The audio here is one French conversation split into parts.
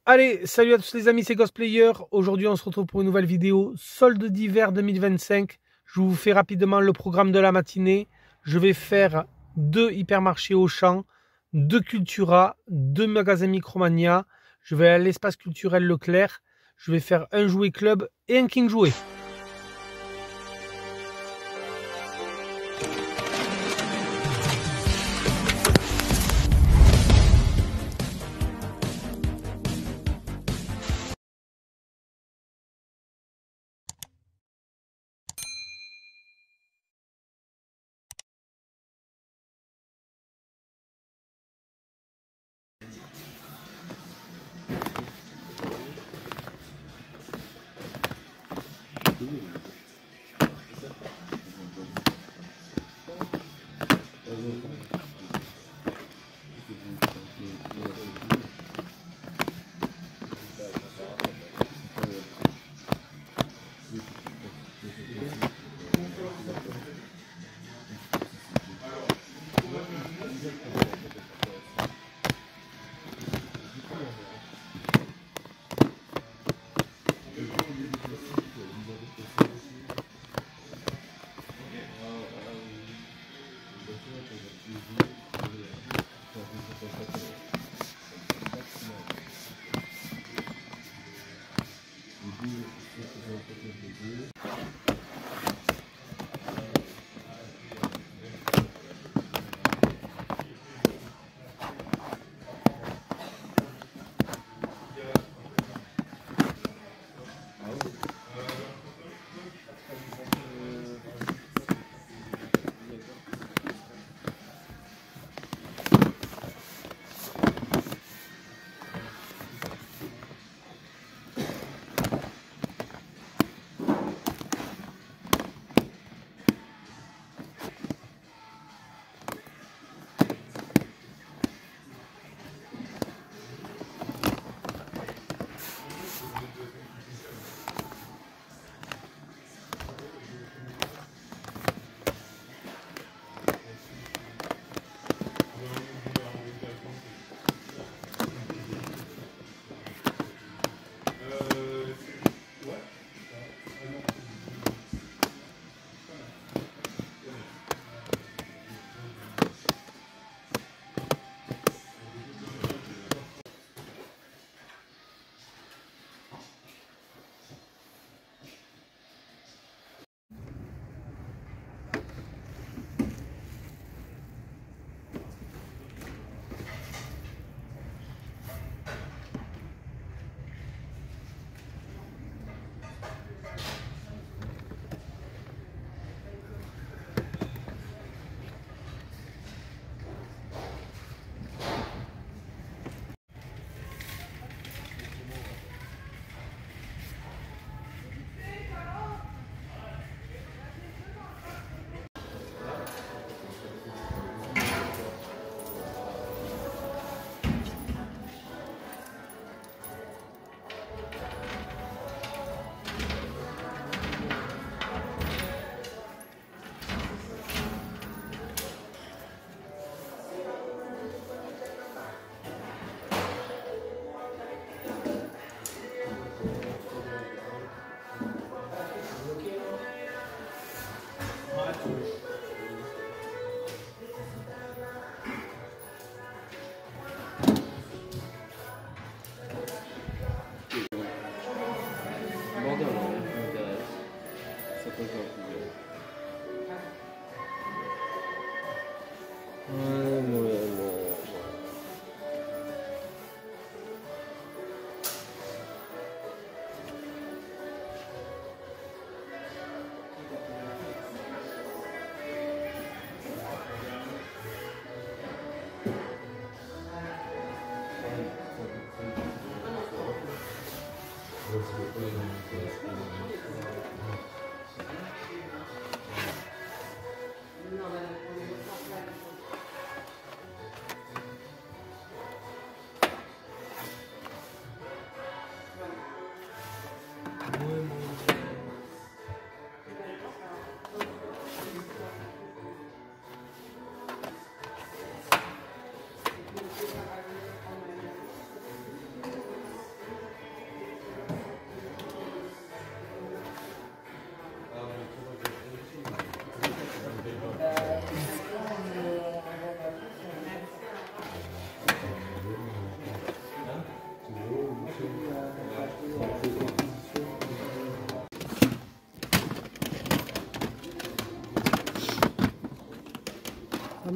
Allez, salut à tous les amis, c'est Ghostplayer. Aujourd'hui, on se retrouve pour une nouvelle vidéo solde d'hiver 2025. Je vous fais rapidement le programme de la matinée. Je vais faire 2 hypermarchés Auchan, 2 Cultura, 2 magasins Micromania. Je vais à l'espace culturel Leclerc. Je vais faire un jouet club et un King jouet.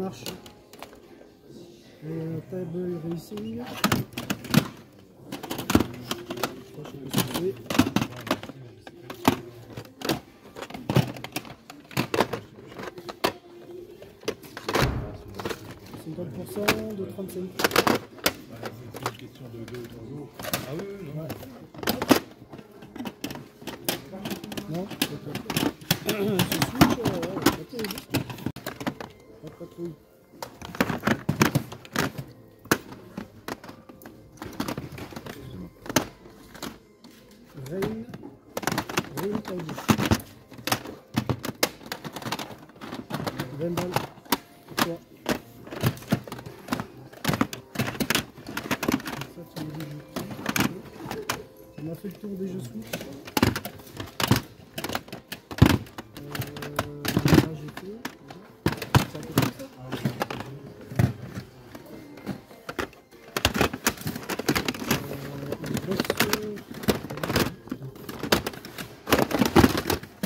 marche. Table Racing. Je sais pas ce que c'est. De 35. C'est une question de 2 ou 3 jours. Ah oui, non. Ouais. Non, c'est switch, pas terrible. Pas de patrouille. Rain Tidy. 20 balles. Pour toi. On a fait le tour des jeux Switch. Là j'ai fait. Ça fait comme ça.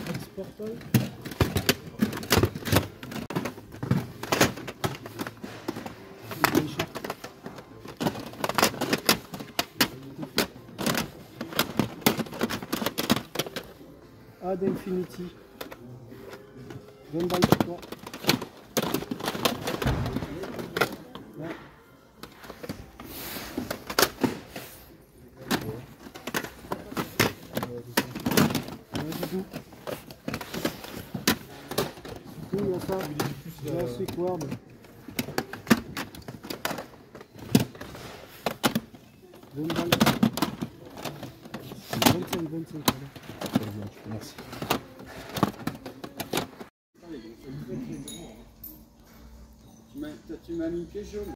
Exportal. Ad Infinity. 20 balles pour toi. Ouais. Ouais, c'est tout. C'est tout, il y a ça. Là, c'est quoi? 20 balles. 25. Merci. Tu m'as mis que jaune.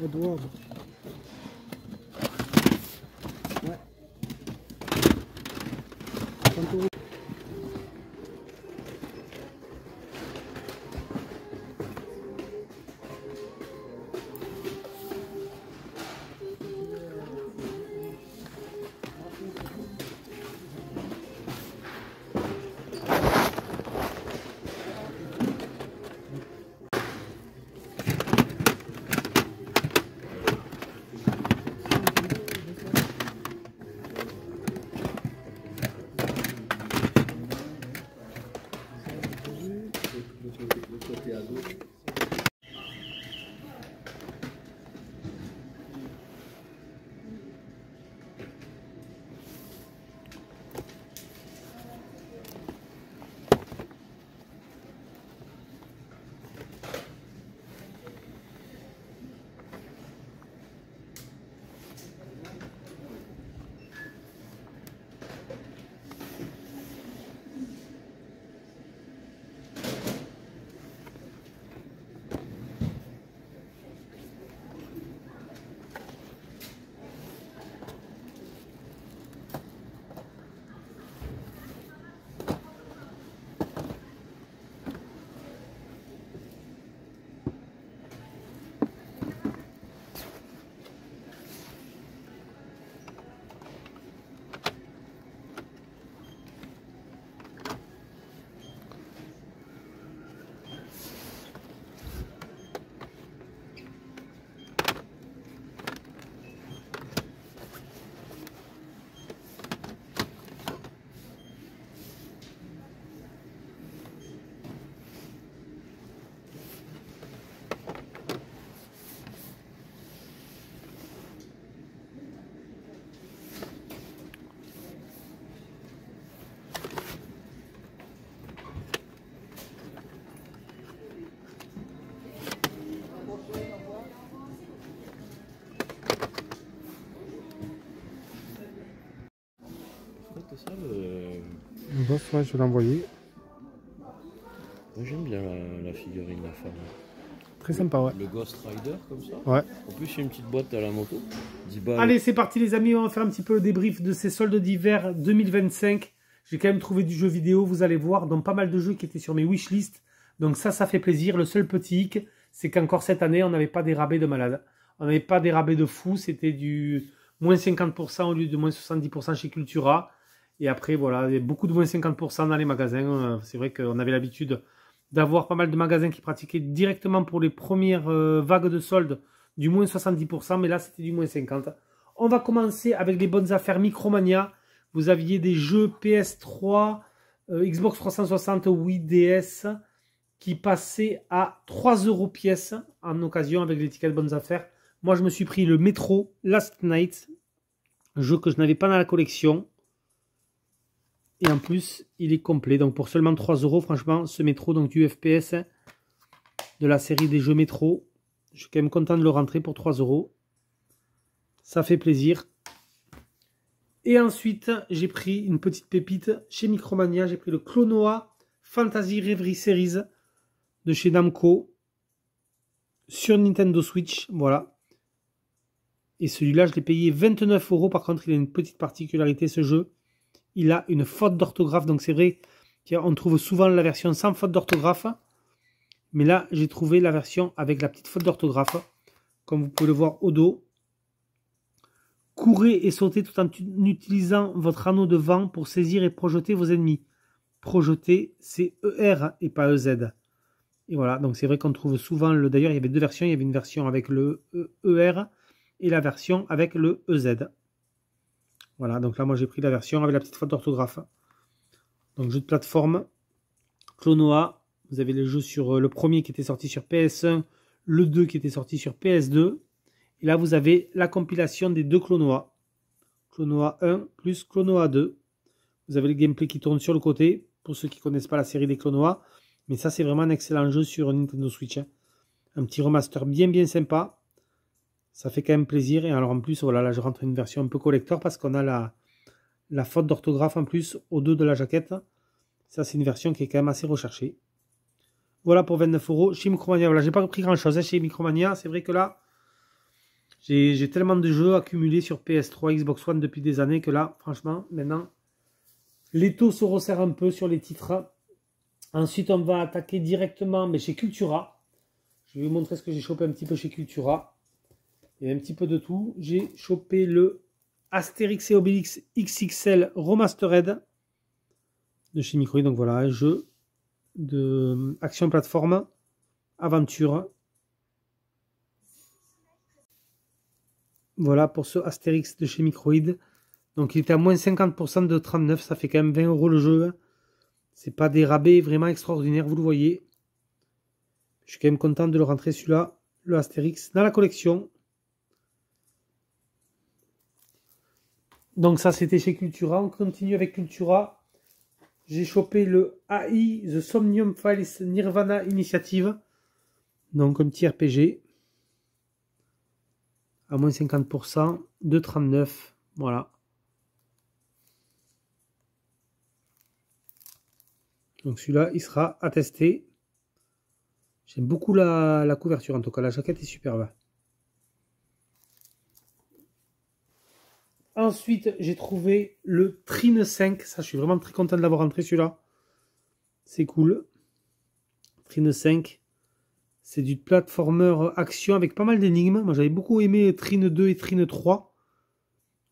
Edward. Ouais. 30 €. Le côté à dos. Ça, le boss, ouais, je vais l'envoyer. Moi j'aime bien la figurine, la femme. Très sympa, ouais. Le Ghost Rider comme ça. Ouais. En plus, il y a une petite boîte à la moto. 10 balles. Allez, c'est parti les amis, on va faire un petit peu le débrief de ces soldes d'hiver 2025. J'ai quand même trouvé du jeu vidéo, vous allez voir, dans pas mal de jeux qui étaient sur mes wishlist. Donc ça fait plaisir. Le seul petit hic, c'est qu'encore cette année, on n'avait pas des rabais de malade. On n'avait pas des rabais de fou, c'était du moins 50% au lieu de moins 70% chez Cultura. Et après, voilà, il y a beaucoup de moins 50% dans les magasins. C'est vrai qu'on avait l'habitude d'avoir pas mal de magasins qui pratiquaient directement pour les premières vagues de soldes du moins 70%, mais là c'était du moins 50%. On va commencer avec les bonnes affaires Micromania. Vous aviez des jeux PS3, Xbox 360, Wii, DS qui passaient à 3 € pièce en occasion avec l'étiquette bonnes affaires. Moi je me suis pris le Metro Last Night, jeu que je n'avais pas dans la collection. Et en plus, il est complet. Donc pour seulement 3 €, franchement, ce Metro, donc du FPS de la série des jeux Metro, je suis quand même content de le rentrer pour 3 €. Ça fait plaisir. Et ensuite, j'ai pris une petite pépite chez Micromania. J'ai pris le Klonoa Fantasy Reverie Series de chez Namco sur Nintendo Switch. Voilà. Et celui-là, je l'ai payé 29 €. Par contre, il a une petite particularité, ce jeu. Il a une faute d'orthographe. Donc c'est vrai qu'on trouve souvent la version sans faute d'orthographe. Mais là, j'ai trouvé la version avec la petite faute d'orthographe. Comme vous pouvez le voir au dos. Courez et sautez tout en utilisant votre anneau de vent pour saisir et projeter vos ennemis. Projeter, c'est ER et pas EZ. Et voilà, donc c'est vrai qu'on trouve souvent le... D'ailleurs, il y avait deux versions. Il y avait une version avec le ER et la version avec le EZ. Voilà, donc là, moi, j'ai pris la version avec la petite faute d'orthographe. Donc, jeu de plateforme. Klonoa. Vous avez le jeu sur le premier qui était sorti sur PS1, le 2 qui était sorti sur PS2. Et là, vous avez la compilation des deux Klonoa. Klonoa 1 plus Klonoa 2. Vous avez le gameplay qui tourne sur le côté, pour ceux qui ne connaissent pas la série des Klonoa. Mais ça, c'est vraiment un excellent jeu sur Nintendo Switch. Un petit remaster bien sympa. Ça fait quand même plaisir. Et alors en plus, voilà, là, je rentre une version un peu collector parce qu'on a la faute d'orthographe en plus au dos de la jaquette. Ça, c'est une version qui est quand même assez recherchée. Voilà pour 29 € chez Micromania. Voilà, j'ai pas pris grand-chose chez Micromania. C'est vrai que là, j'ai tellement de jeux accumulés sur PS3, Xbox One depuis des années que là, franchement, maintenant, l'étau se resserre un peu sur les titres. Ensuite, on va attaquer directement mais chez Cultura. Je vais vous montrer ce que j'ai chopé un petit peu chez Cultura. Il y a un petit peu de tout. J'ai chopé le Astérix et Obélix XXL Remastered de chez Microïd. Donc voilà, un jeu de action plateforme, aventure. Voilà pour ce Astérix de chez Microïd. Donc il était à moins 50% de 39. Ça fait quand même 20 € le jeu. C'est pas des rabais vraiment extraordinaires, vous le voyez. Je suis quand même content de le rentrer celui-là, le Astérix, dans la collection. Donc ça c'était chez Cultura. On continue avec Cultura. J'ai chopé le AI The Somnium Files Nirvana Initiative. Donc un petit RPG. À moins 50% de 39. Voilà. Donc celui-là, il sera attesté. J'aime beaucoup la couverture en tout cas. La jaquette est superbe. Ensuite, j'ai trouvé le Trine 5. Ça, je suis vraiment très content de l'avoir rentré celui-là. C'est cool. Trine 5. C'est du platformer action avec pas mal d'énigmes. Moi, j'avais beaucoup aimé Trine 2 et Trine 3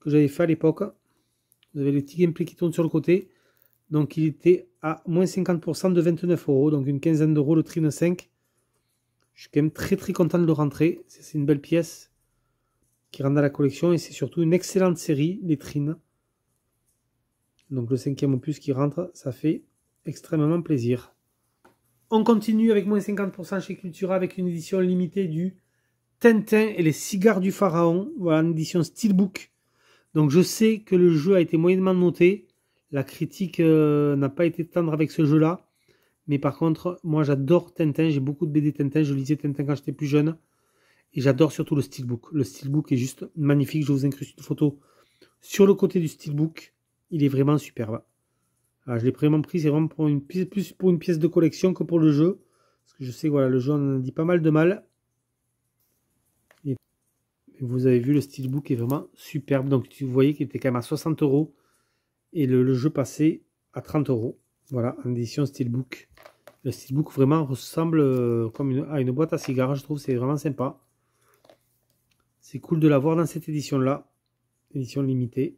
que j'avais fait à l'époque. Vous avez les petits gameplays qui tournent sur le côté. Donc, il était à moins 50% de 29 €. Donc, une quinzaine d'euros le Trine 5. Je suis quand même très content de le rentrer. C'est une belle pièce qui rentre dans la collection. Et c'est surtout une excellente série, les Trines. Donc, le 5e opus qui rentre, ça fait extrêmement plaisir. On continue avec moins 50% chez Cultura avec une édition limitée du Tintin et les cigares du pharaon. Voilà, une édition Steelbook. Donc je sais que le jeu a été moyennement noté. La critique n'a pas été tendre avec ce jeu-là. Mais par contre, moi j'adore Tintin. J'ai beaucoup de BD Tintin. Je lisais Tintin quand j'étais plus jeune. Et j'adore surtout le Steelbook. Le Steelbook est juste magnifique. Je vous incruste une photo sur le côté du Steelbook. Il est vraiment superbe. Alors, je l'ai vraiment pris, c'est vraiment pour plus pour une pièce de collection que pour le jeu. Parce que je sais que voilà, le jeu on en dit pas mal de mal. Et vous avez vu, le Steelbook est vraiment superbe. Donc vous voyez qu'il était quand même à 60 €. Et le jeu passait à 30 €. Voilà, en édition Steelbook. Le Steelbook vraiment ressemble comme à une boîte à cigares. Je trouve c'est vraiment sympa. C'est cool de l'avoir dans cette édition-là. Édition limitée.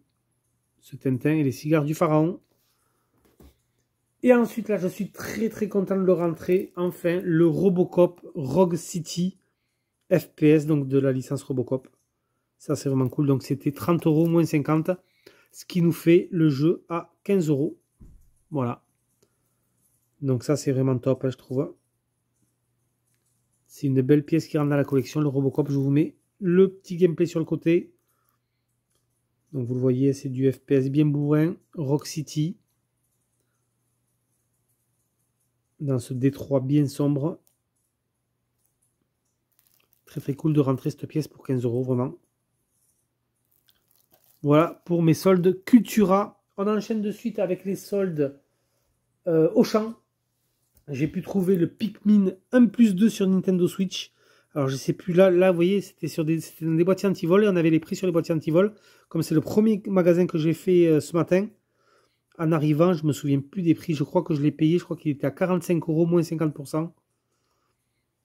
ce Tintin et les cigares du pharaon. Et ensuite, là, je suis très content de le rentrer. Enfin, le Robocop Rogue City FPS, donc de la licence Robocop. Ça, c'est vraiment cool. Donc, c'était 30 € moins 50, ce qui nous fait le jeu à 15 €. Voilà. Donc, ça, c'est vraiment top, hein, je trouve. C'est une belle pièce qui rentre dans la collection, le Robocop. Je vous mets le petit gameplay sur le côté. Donc, vous le voyez, c'est du FPS bien bourrin. Rogue City. Dans ce détroit bien sombre. Très cool de rentrer cette pièce pour 15 €, vraiment. Voilà pour mes soldes Cultura. On enchaîne de suite avec les soldes Auchan. J'ai pu trouver le Pikmin 1+2 sur Nintendo Switch. Alors je sais plus, là vous voyez, c'était dans des boîtiers anti-vol et on avait les prix sur les boîtiers anti-vol. Comme c'est le premier magasin que j'ai fait ce matin, en arrivant, je me souviens plus des prix. Je crois que je l'ai payé, je crois qu'il était à 45 € moins 50%.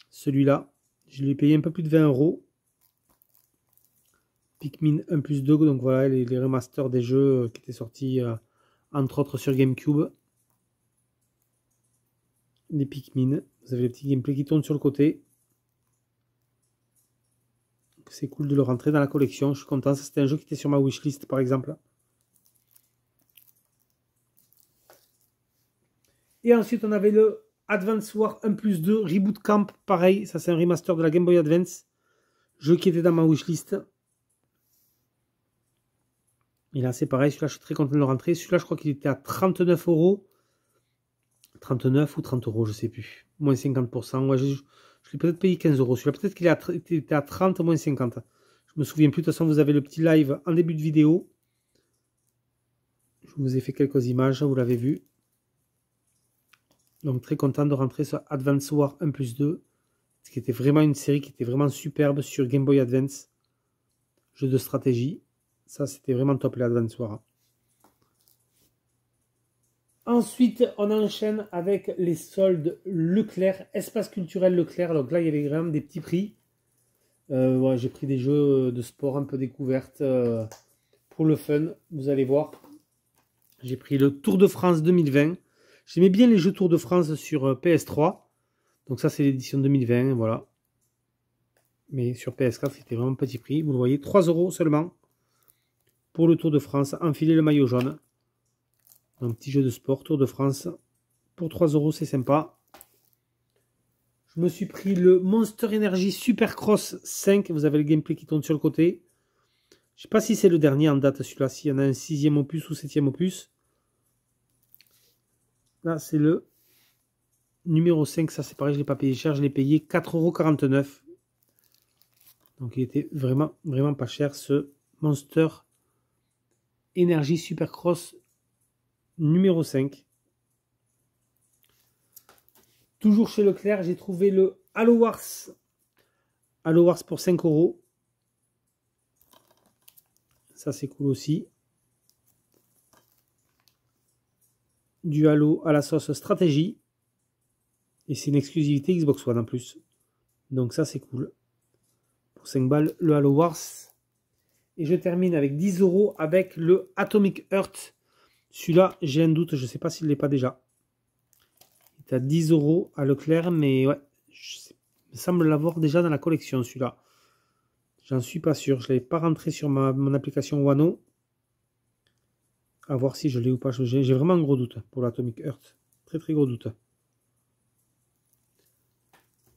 Celui-là, je l'ai payé un peu plus de 20 €. Pikmin 1+2, donc voilà les remasters des jeux qui étaient sortis entre autres sur GameCube. Les Pikmin, vous avez les petits gameplays qui tournent sur le côté. C'est cool de le rentrer dans la collection, je suis content. Ça, c'était un jeu qui était sur ma wishlist par exemple. Et ensuite on avait le Advance War 1+2 Reboot Camp, pareil, ça c'est un remaster de la Game Boy Advance. Jeu qui était dans ma wishlist. Et là c'est pareil, celui-là je suis très content de le rentrer. Celui-là je crois qu'il était à 39 €. 39 ou 30 €, je sais plus. Moins 50%. Ouais, je l'ai peut-être payé 15 €. Celui-là peut-être qu'il était à 30 moins 50. Je me souviens plus. De toute façon, vous avez le petit live en début de vidéo. Je vous ai fait quelques images, vous l'avez vu. Donc très content de rentrer sur Advance War 1+2. Ce qui était vraiment une série qui était vraiment superbe sur Game Boy Advance. Jeu de stratégie. Ça c'était vraiment top, les Advance War. Ensuite, on enchaîne avec les soldes Leclerc, espace culturel Leclerc. Donc là, il y avait vraiment des petits prix. Ouais, j'ai pris des jeux de sport un peu découvertes pour le fun. Vous allez voir. J'ai pris le Tour de France 2020. J'aimais bien les jeux Tour de France sur PS3. Donc ça, c'est l'édition 2020. Voilà. Mais sur PS4, c'était vraiment petit prix. Vous le voyez, 3 € seulement pour le Tour de France. Enfiler le maillot jaune. Un petit jeu de sport, Tour de France. Pour 3 €, c'est sympa. Je me suis pris le Monster Energy Supercross 5. Vous avez le gameplay qui tourne sur le côté. Je ne sais pas si c'est le dernier en date, celui-là. S'il y en a un 6e opus ou 7e opus. Là, c'est le numéro 5. Ça, c'est pareil, je ne l'ai pas payé cher. Je l'ai payé 4,49 €. Donc, il était vraiment pas cher, ce Monster Energy Supercross numéro 5. Toujours chez Leclerc, j'ai trouvé le Halo Wars. Halo Wars pour 5 €. Ça, c'est cool aussi. Du Halo à la sauce stratégie. Et c'est une exclusivité Xbox One en plus. Donc ça, c'est cool. Pour 5 balles, le Halo Wars. Et je termine avec 10 € avec le Atomic Heart. Celui-là, j'ai un doute, je ne sais pas s'il ne l'est pas déjà. Il est à 10 € à Leclerc, mais ouais, il me semble l'avoir déjà dans la collection, celui-là. J'en suis pas sûr, je ne l'avais pas rentré sur mon application Wano. À voir si je l'ai ou pas. J'ai vraiment un gros doute pour l'Atomic Heart. Très gros doute.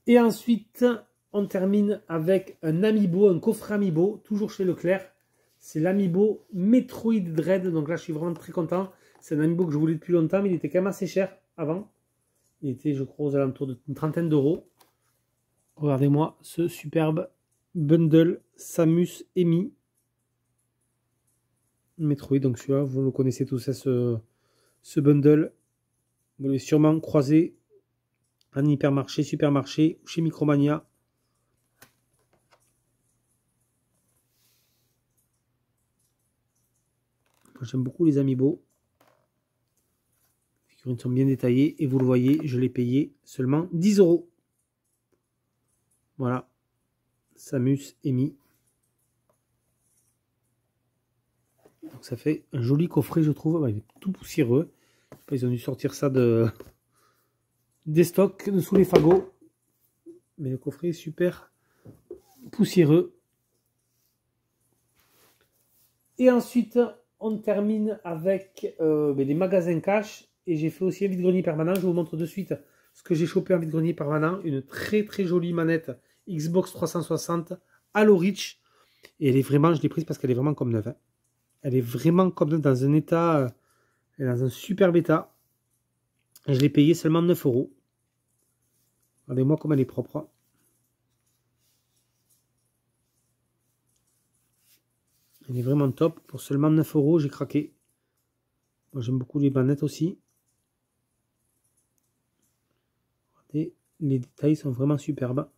Et ensuite, on termine avec un Amiibo, un coffret Amiibo, toujours chez Leclerc. C'est l'Amiibo Metroid Dread. Donc là, je suis vraiment très content. C'est un Amiibo que je voulais depuis longtemps, mais il était quand même assez cher avant. Il était, je crois, aux alentours d'une trentaine €. Regardez-moi ce superbe bundle Samus Emi Metroid. Donc celui-là, vous le connaissez tous, ce bundle. Vous l'avez sûrement croisé en hypermarché, supermarché ou chez Micromania. J'aime beaucoup les Amiibo. Les figurines sont bien détaillées et vous le voyez, je l'ai payé seulement 10 €. Voilà. Samus Emi. Donc ça fait un joli coffret, je trouve. Bah, il est tout poussiéreux. Je sais pas, ils ont dû sortir ça des stocks de sous les fagots. Mais le coffret est super poussiéreux. Et ensuite, on termine avec des magasins cash. Et j'ai fait aussi un vide-grenier permanent. Je vous montre de suite ce que j'ai chopé en vide-grenier permanent. Une très très jolie manette Xbox 360 Halo Reach. Et elle est vraiment, je l'ai prise parce qu'elle est vraiment comme neuve. Hein. Elle est vraiment comme neuve, dans un état, elle est dans un superbe état. Et je l'ai payé seulement 9 €. Regardez-moi comme elle est propre. Elle est vraiment top. Pour seulement 9 €, j'ai craqué. Moi, j'aime beaucoup les manettes aussi. Regardez, les détails sont vraiment superbes.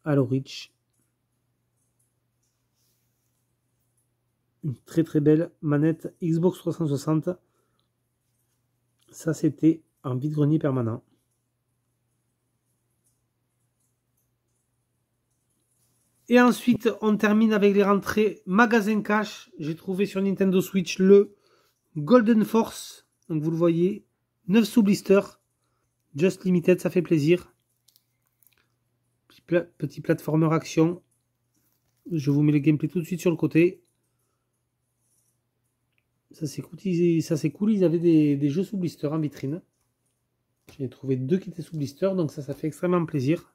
Halo Reach. Une très très belle manette Xbox 360. Ça, c'était en vide-grenier permanent. Et ensuite, on termine avec les rentrées magasin cash. J'ai trouvé sur Nintendo Switch le Golden Force. Donc vous le voyez, 9 sous blister. Just Limited, ça fait plaisir. Petit platformer action. Je vous mets le gameplay tout de suite sur le côté. Ça c'est cool, ils avaient des jeux sous blister en vitrine. J'ai trouvé 2 qui étaient sous blister, donc ça fait extrêmement plaisir.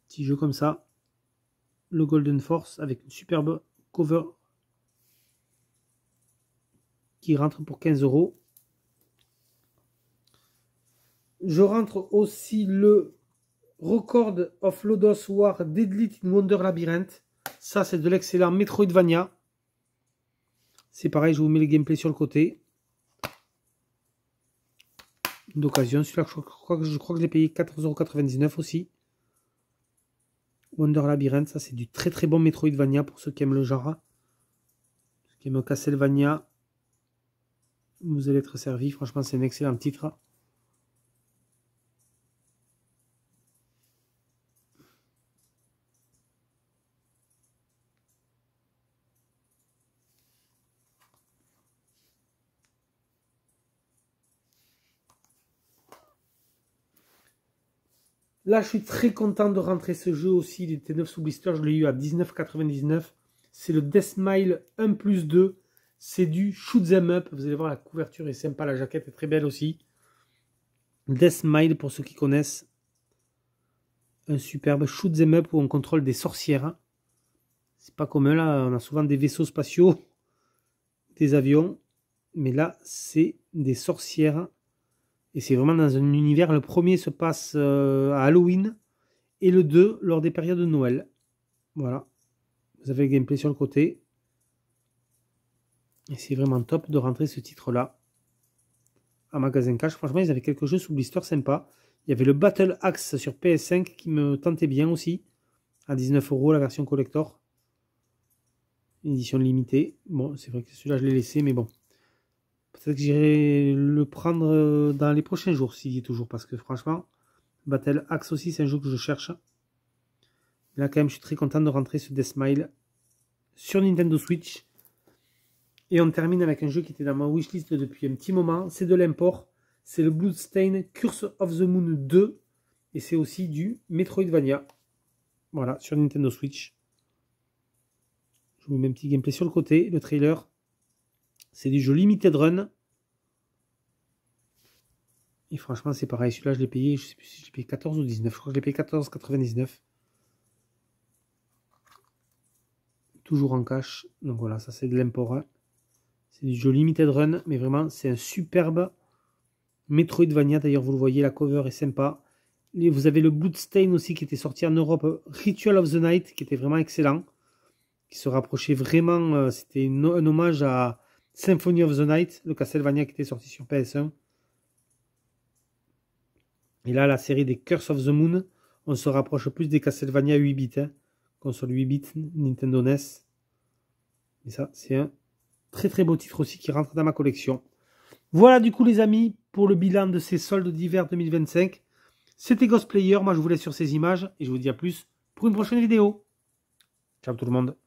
Petit jeu comme ça. Le Golden Force avec une superbe cover qui rentre pour 15 €. Je rentre aussi le Record of Lodoss War Deadly in Wonder Labyrinth. Ça c'est de l'excellent Metroidvania. C'est pareil, je vous mets le gameplay sur le côté. D'occasion, celui-là je crois que je l'ai payé 14,99 € aussi. Wonder Labyrinth, ça c'est du très très bon Metroidvania pour ceux qui aiment le genre. Ceux qui aiment Castlevania, vous allez être servi. Franchement, c'est un excellent titre. Là, je suis très content de rentrer ce jeu aussi. Il était 9 sous blister, je l'ai eu à 19,99 €. C'est le Deathmile 1+2. C'est du shoot 'em up. Vous allez voir, la couverture est sympa, la jaquette est très belle aussi. Deathmile, pour ceux qui connaissent. Un superbe shoot 'em up où on contrôle des sorcières. C'est pas commun là, on a souvent des vaisseaux spatiaux, des avions. Mais là, c'est des sorcières. Et c'est vraiment dans un univers. Le premier se passe à Halloween. Et le 2 lors des périodes de Noël. Voilà. Vous avez le gameplay sur le côté. Et c'est vraiment top de rentrer ce titre-là. À magasin cash. Franchement, ils avaient quelque chose sous blister sympa. Il y avait le Battle Axe sur PS5 qui me tentait bien aussi. À 19 € la version collector. Édition limitée. Bon, c'est vrai que celui-là, je l'ai laissé. Mais bon. Peut-être que j'irai le prendre dans les prochains jours, s'il y est toujours, parce que franchement, Battle Axe aussi, c'est un jeu que je cherche. Là, quand même, je suis très content de rentrer ce Deathmile sur Nintendo Switch. Et on termine avec un jeu qui était dans ma wishlist depuis un petit moment. C'est de l'import. C'est le Bloodstained Curse of the Moon 2. Et c'est aussi du Metroidvania. Voilà, sur Nintendo Switch. Je vous mets un petit gameplay sur le côté, le trailer. C'est du jeu Limited Run. Et franchement, c'est pareil. Celui-là, je l'ai payé, je sais plus si je l'ai payé 14 ou 19. Je crois que je l'ai payé 14,99. Toujours en cash. Donc voilà, ça c'est de l'import. Hein. C'est du jeu Limited Run. Mais vraiment, c'est un superbe Metroidvania. D'ailleurs, vous le voyez, la cover est sympa. Et vous avez le Bloodstain aussi qui était sorti en Europe. Ritual of the Night qui était vraiment excellent. Qui se rapprochait vraiment. C'était un hommage à Symphony of the Night, le Castlevania qui était sorti sur PS1. Et là, la série des Curse of the Moon, on se rapproche plus des Castlevania 8 bits. Hein, console 8 bits, Nintendo NES. Et ça, c'est un très très beau titre aussi qui rentre dans ma collection. Voilà du coup les amis, pour le bilan de ces soldes d'hiver 2025. C'était Ghostplayer, moi je vous laisse sur ces images et je vous dis à plus pour une prochaine vidéo. Ciao tout le monde.